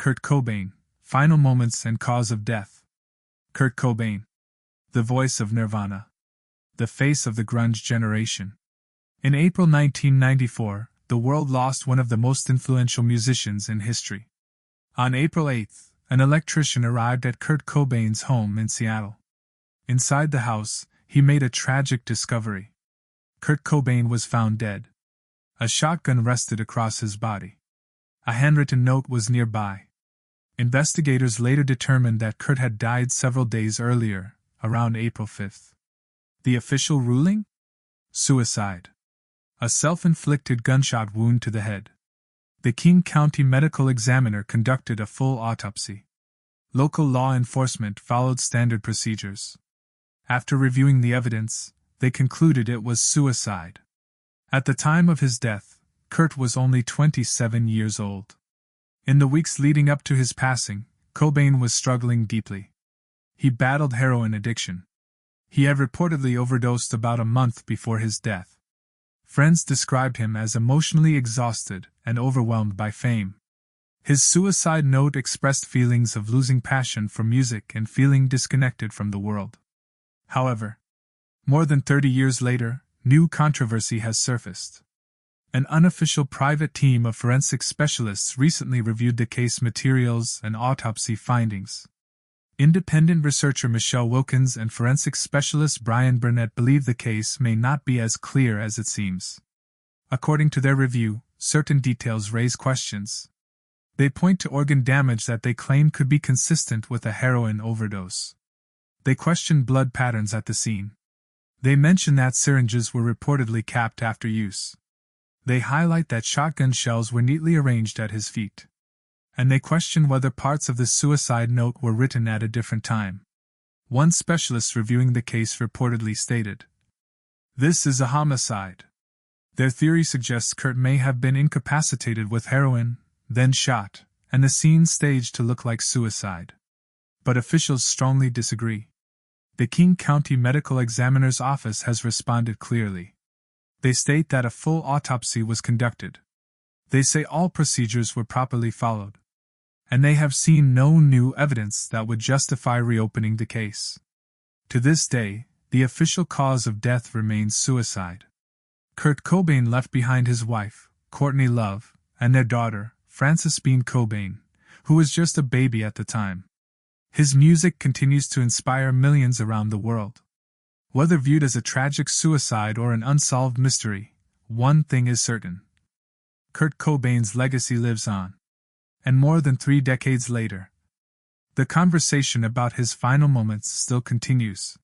Kurt Cobain, Final Moments and Cause of Death. Kurt Cobain, the voice of Nirvana, the face of the grunge generation. In April 1994, the world lost one of the most influential musicians in history. On April 8, an electrician arrived at Kurt Cobain's home in Seattle. Inside the house, he made a tragic discovery. Kurt Cobain was found dead. A shotgun rested across his body. A handwritten note was nearby. Investigators later determined that Kurt had died several days earlier, around April 5. The official ruling? Suicide. A self-inflicted gunshot wound to the head. The King County Medical Examiner conducted a full autopsy. Local law enforcement followed standard procedures. After reviewing the evidence, they concluded it was suicide. At the time of his death, Kurt was only 27 years old. In the weeks leading up to his passing, Cobain was struggling deeply. He battled heroin addiction. He had reportedly overdosed about a month before his death. Friends described him as emotionally exhausted and overwhelmed by fame. His suicide note expressed feelings of losing passion for music and feeling disconnected from the world. However, more than 30 years later, new controversy has surfaced. An unofficial private team of forensic specialists recently reviewed the case materials and autopsy findings. Independent researcher Michelle Wilkins and forensic specialist Brian Burnett believe the case may not be as clear as it seems. According to their review, certain details raise questions. They point to organ damage that they claim could be consistent with a heroin overdose. They question blood patterns at the scene. They mention that syringes were reportedly capped after use. They highlight that shotgun shells were neatly arranged at his feet. And they question whether parts of the suicide note were written at a different time. One specialist reviewing the case reportedly stated, "This is a homicide." Their theory suggests Kurt may have been incapacitated with heroin, then shot, and the scene staged to look like suicide. But officials strongly disagree. The King County Medical Examiner's Office has responded clearly. They state that a full autopsy was conducted. They say all procedures were properly followed. And they have seen no new evidence that would justify reopening the case. To this day, the official cause of death remains suicide. Kurt Cobain left behind his wife, Courtney Love, and their daughter, Frances Bean Cobain, who was just a baby at the time. His music continues to inspire millions around the world. Whether viewed as a tragic suicide or an unsolved mystery, one thing is certain. Kurt Cobain's legacy lives on. And more than 3 decades later, the conversation about his final moments still continues.